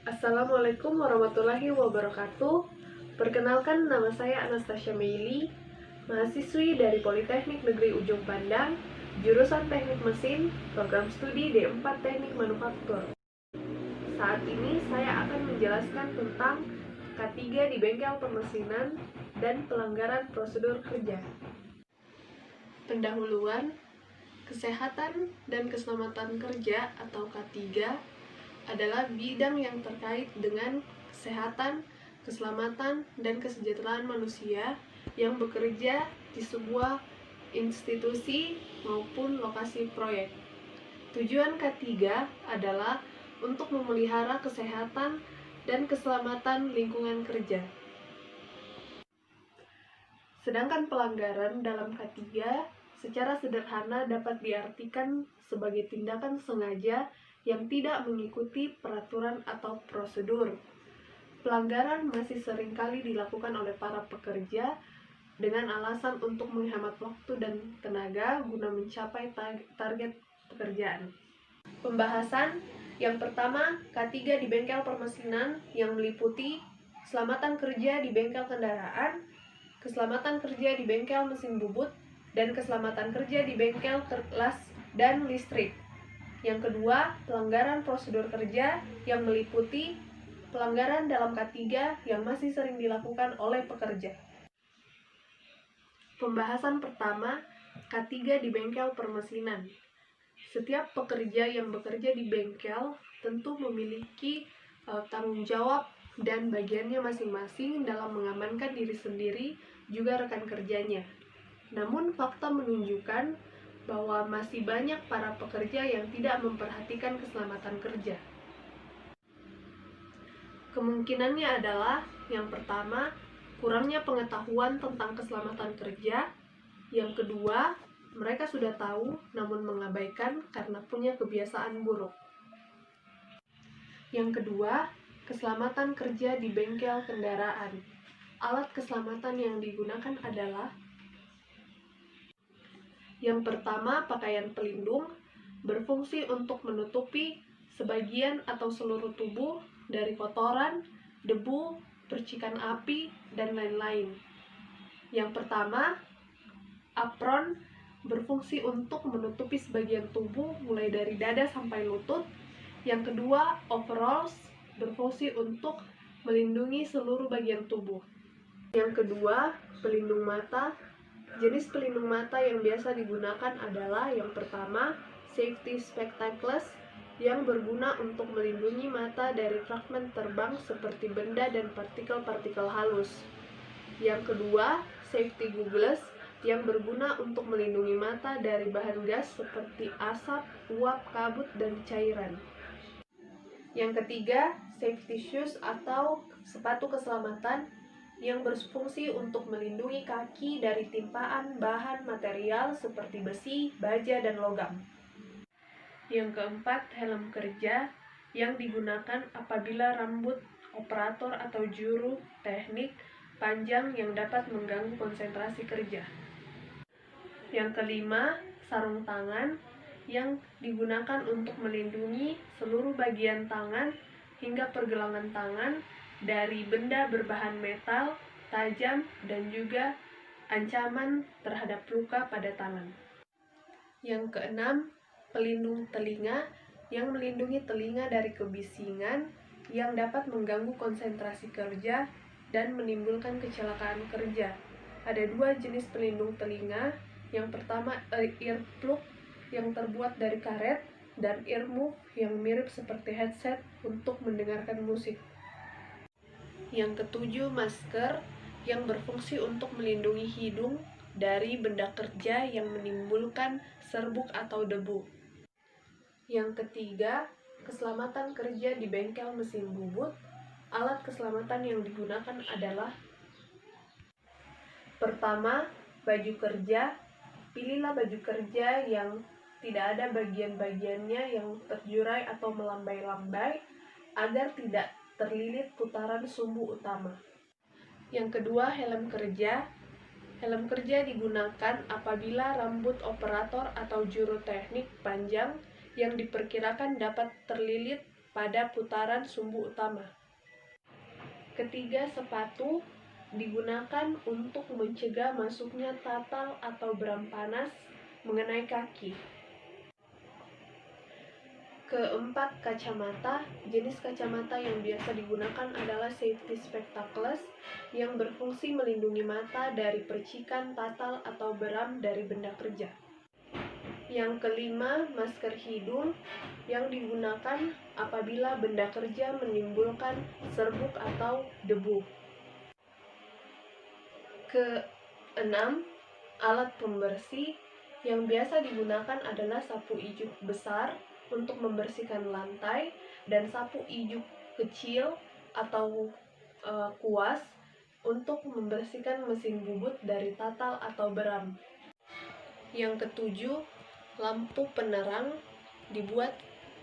Assalamualaikum warahmatullahi wabarakatuh. Perkenalkan, nama saya Anastasia Meili, mahasiswi dari Politeknik Negeri Ujung Pandang, jurusan Teknik Mesin, program studi D4 Teknik Manufaktur. Saat ini saya akan menjelaskan tentang K3 di bengkel permesinan dan pelanggaran prosedur kerja. Pendahuluan, kesehatan dan keselamatan kerja atau K3 adalah bidang yang terkait dengan kesehatan, keselamatan, dan kesejahteraan manusia yang bekerja di sebuah institusi maupun lokasi proyek. Tujuan K3 adalah untuk memelihara kesehatan dan keselamatan lingkungan kerja. Sedangkan pelanggaran dalam K3 secara sederhana dapat diartikan sebagai tindakan sengaja yang tidak mengikuti peraturan atau prosedur. Pelanggaran masih seringkali dilakukan oleh para pekerja dengan alasan untuk menghemat waktu dan tenaga guna mencapai target pekerjaan. Pembahasan yang pertama, K3 di bengkel permesinan yang meliputi keselamatan kerja di bengkel kendaraan, keselamatan kerja di bengkel mesin bubut, dan keselamatan kerja di bengkel las dan listrik. Yang kedua, pelanggaran prosedur kerja yang meliputi pelanggaran dalam K3 yang masih sering dilakukan oleh pekerja. Pembahasan pertama, K3 di bengkel permesinan. Setiap pekerja yang bekerja di bengkel tentu memiliki tanggung jawab dan bagiannya masing-masing dalam mengamankan diri sendiri juga rekan kerjanya. Namun fakta menunjukkan bahwa masih banyak para pekerja yang tidak memperhatikan keselamatan kerja. Kemungkinannya adalah yang pertama, kurangnya pengetahuan tentang keselamatan kerja. Yang kedua, mereka sudah tahu namun mengabaikan karena punya kebiasaan buruk. Yang kedua, keselamatan kerja di bengkel kendaraan. Alat keselamatan yang digunakan adalah yang pertama, pakaian pelindung berfungsi untuk menutupi sebagian atau seluruh tubuh dari kotoran, debu, percikan api, dan lain-lain. Yang pertama, apron berfungsi untuk menutupi sebagian tubuh mulai dari dada sampai lutut. Yang kedua, overalls berfungsi untuk melindungi seluruh bagian tubuh. Yang kedua, pelindung mata. Jenis pelindung mata yang biasa digunakan adalah yang pertama, safety spectacles yang berguna untuk melindungi mata dari fragmen terbang seperti benda dan partikel-partikel halus. Yang kedua, safety goggles yang berguna untuk melindungi mata dari bahan gas seperti asap, uap, kabut, dan cairan. Yang ketiga, safety shoes atau sepatu keselamatan yang berfungsi untuk melindungi kaki dari timpaan bahan material seperti besi, baja, dan logam. Yang keempat, helm kerja yang digunakan apabila rambut operator atau juru teknik panjang yang dapat mengganggu konsentrasi kerja. Yang kelima, sarung tangan yang digunakan untuk melindungi seluruh bagian tangan hingga pergelangan tangan dari benda berbahan metal, tajam, dan juga ancaman terhadap luka pada tangan. Yang keenam, pelindung telinga yang melindungi telinga dari kebisingan yang dapat mengganggu konsentrasi kerja dan menimbulkan kecelakaan kerja. Ada dua jenis pelindung telinga. Yang pertama, earplug yang terbuat dari karet, dan earmuff yang mirip seperti headset untuk mendengarkan musik. Yang ketujuh, masker yang berfungsi untuk melindungi hidung dari benda kerja yang menimbulkan serbuk atau debu. Yang ketiga, keselamatan kerja di bengkel mesin bubut. Alat keselamatan yang digunakan adalah pertama, baju kerja. Pilihlah baju kerja yang tidak ada bagian-bagiannya yang terjurai atau melambai-lambai agar tidak terlilit putaran sumbu utama. Yang kedua, helm kerja. Helm kerja digunakan apabila rambut operator atau juru teknik panjang yang diperkirakan dapat terlilit pada putaran sumbu utama. Ketiga, sepatu digunakan untuk mencegah masuknya tatal atau beram panas mengenai kaki. Keempat, kacamata. Jenis kacamata yang biasa digunakan adalah safety spectacles yang berfungsi melindungi mata dari percikan tatal atau beram dari benda kerja. Yang kelima, masker hidung yang digunakan apabila benda kerja menimbulkan serbuk atau debu. Keenam, alat pembersih yang biasa digunakan adalah sapu ijuk besar untuk membersihkan lantai dan sapu ijuk kecil atau kuas untuk membersihkan mesin bubut dari tatal atau beram. Yang ketujuh, lampu penerang dibuat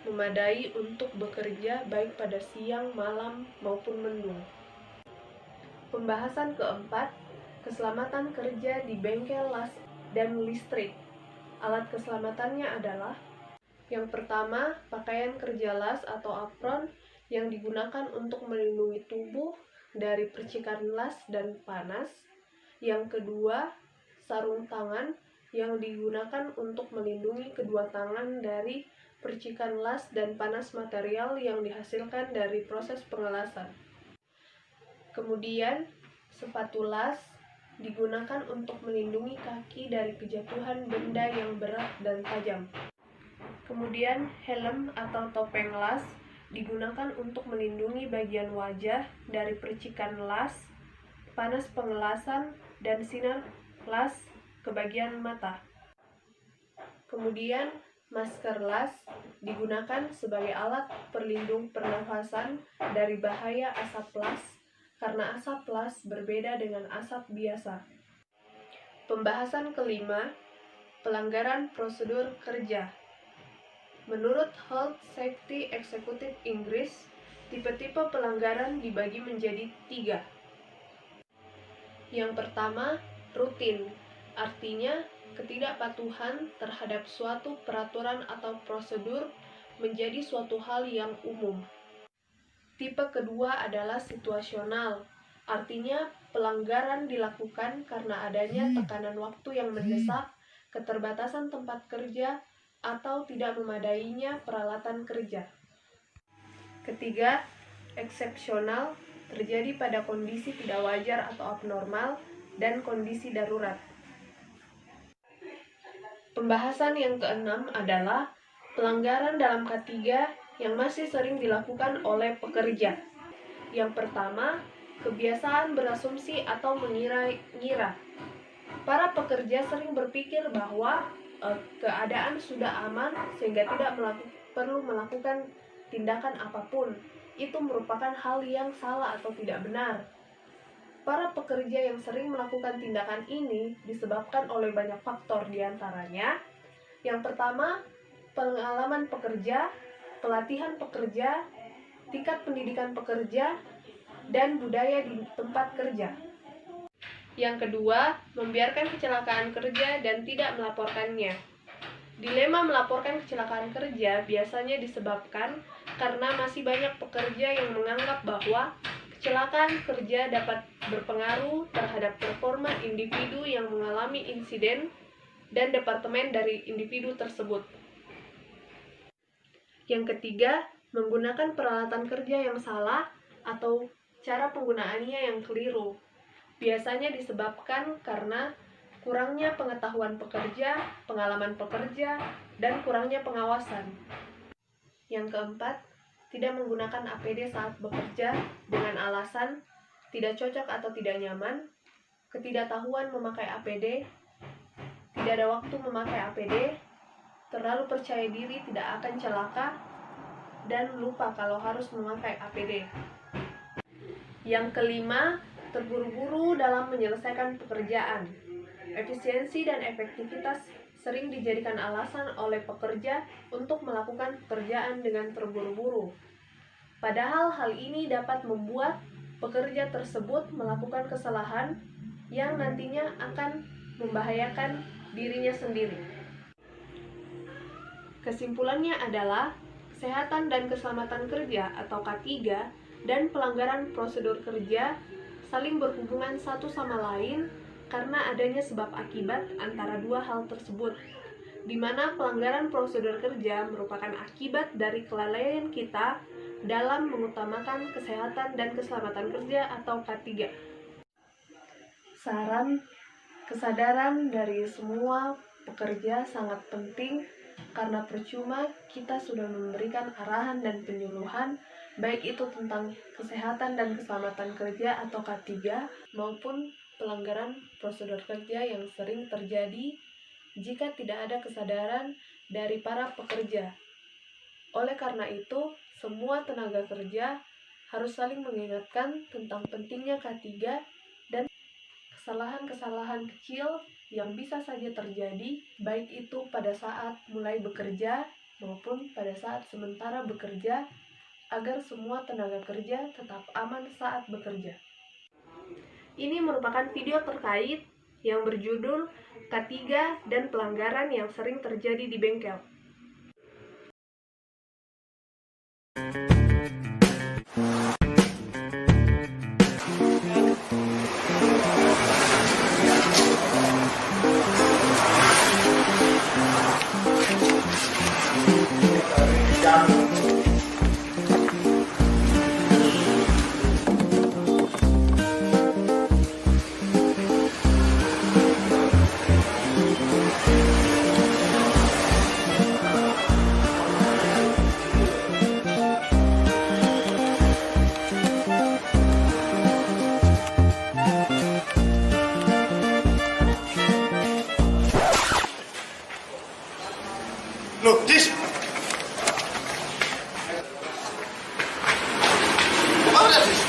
memadai untuk bekerja baik pada siang, malam, maupun mendung. Pembahasan keempat, keselamatan kerja di bengkel las dan listrik. Alat keselamatannya adalah: yang pertama, pakaian kerja las atau apron yang digunakan untuk melindungi tubuh dari percikan las dan panas. Yang kedua, sarung tangan yang digunakan untuk melindungi kedua tangan dari percikan las dan panas material yang dihasilkan dari proses pengelasan. Kemudian, sepatu las digunakan untuk melindungi kaki dari kejatuhan benda yang berat dan tajam. Kemudian, helm atau topeng las digunakan untuk melindungi bagian wajah dari percikan las, panas pengelasan, dan sinar las ke bagian mata. Kemudian, masker las digunakan sebagai alat perlindung pernafasan dari bahaya asap las, karena asap las berbeda dengan asap biasa. Pembahasan kelima, pelanggaran prosedur kerja. Menurut Health Safety Executive Inggris, tipe-tipe pelanggaran dibagi menjadi 3. Yang pertama, rutin, artinya ketidakpatuhan terhadap suatu peraturan atau prosedur menjadi suatu hal yang umum. Tipe kedua adalah situasional, artinya pelanggaran dilakukan karena adanya tekanan waktu yang mendesak, keterbatasan tempat kerja, atau tidak memadainya peralatan kerja. Ketiga, eksepsional, terjadi pada kondisi tidak wajar atau abnormal dan kondisi darurat. Pembahasan yang keenam adalah pelanggaran dalam K3 yang masih sering dilakukan oleh pekerja. Yang pertama, kebiasaan berasumsi atau mengira-ngira. Para pekerja sering berpikir bahwa keadaan sudah aman sehingga tidak perlu melakukan tindakan apapun. Itu merupakan hal yang salah atau tidak benar. Para pekerja yang sering melakukan tindakan ini disebabkan oleh banyak faktor, diantaranya: yang pertama, pengalaman pekerja, pelatihan pekerja, tingkat pendidikan pekerja, dan budaya di tempat kerja. Yang kedua, membiarkan kecelakaan kerja dan tidak melaporkannya. Dilema melaporkan kecelakaan kerja biasanya disebabkan karena masih banyak pekerja yang menganggap bahwa kecelakaan kerja dapat berpengaruh terhadap performa individu yang mengalami insiden dan departemen dari individu tersebut. Yang ketiga, menggunakan peralatan kerja yang salah atau cara penggunaannya yang keliru. Biasanya disebabkan karena kurangnya pengetahuan pekerja, pengalaman pekerja, dan kurangnya pengawasan. Yang keempat, tidak menggunakan APD saat bekerja dengan alasan tidak cocok atau tidak nyaman, ketidaktahuan memakai APD, tidak ada waktu memakai APD, terlalu percaya diri tidak akan celaka, dan lupa kalau harus memakai APD. Yang kelima, terburu-buru dalam menyelesaikan pekerjaan. Efisiensi dan efektivitas sering dijadikan alasan oleh pekerja untuk melakukan pekerjaan dengan terburu-buru. Padahal hal ini dapat membuat pekerja tersebut melakukan kesalahan yang nantinya akan membahayakan dirinya sendiri. Kesimpulannya adalah, Kesehatan dan Keselamatan Kerja atau K3 dan pelanggaran prosedur kerja saling berhubungan satu sama lain karena adanya sebab akibat antara dua hal tersebut, di mana pelanggaran prosedur kerja merupakan akibat dari kelalaian kita dalam mengutamakan kesehatan dan keselamatan kerja atau K3. Saran, kesadaran dari semua pekerja sangat penting karena percuma kita sudah memberikan arahan dan penyuluhan baik itu tentang kesehatan dan keselamatan kerja atau K3 maupun pelanggaran prosedur kerja yang sering terjadi jika tidak ada kesadaran dari para pekerja. Oleh karena itu, semua tenaga kerja harus saling mengingatkan tentang pentingnya K3 dan kesalahan-kesalahan kecil yang bisa saja terjadi, baik itu pada saat mulai bekerja maupun pada saat sementara bekerja, agar semua tenaga kerja tetap aman saat bekerja. Ini merupakan video terkait yang berjudul K3 dan pelanggaran yang sering terjadi di bengkel. Loh, Dis! Apa udah, Dis?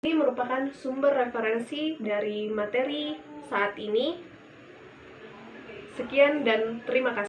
Ini merupakan sumber referensi dari materi saat ini. Sekian dan terima kasih.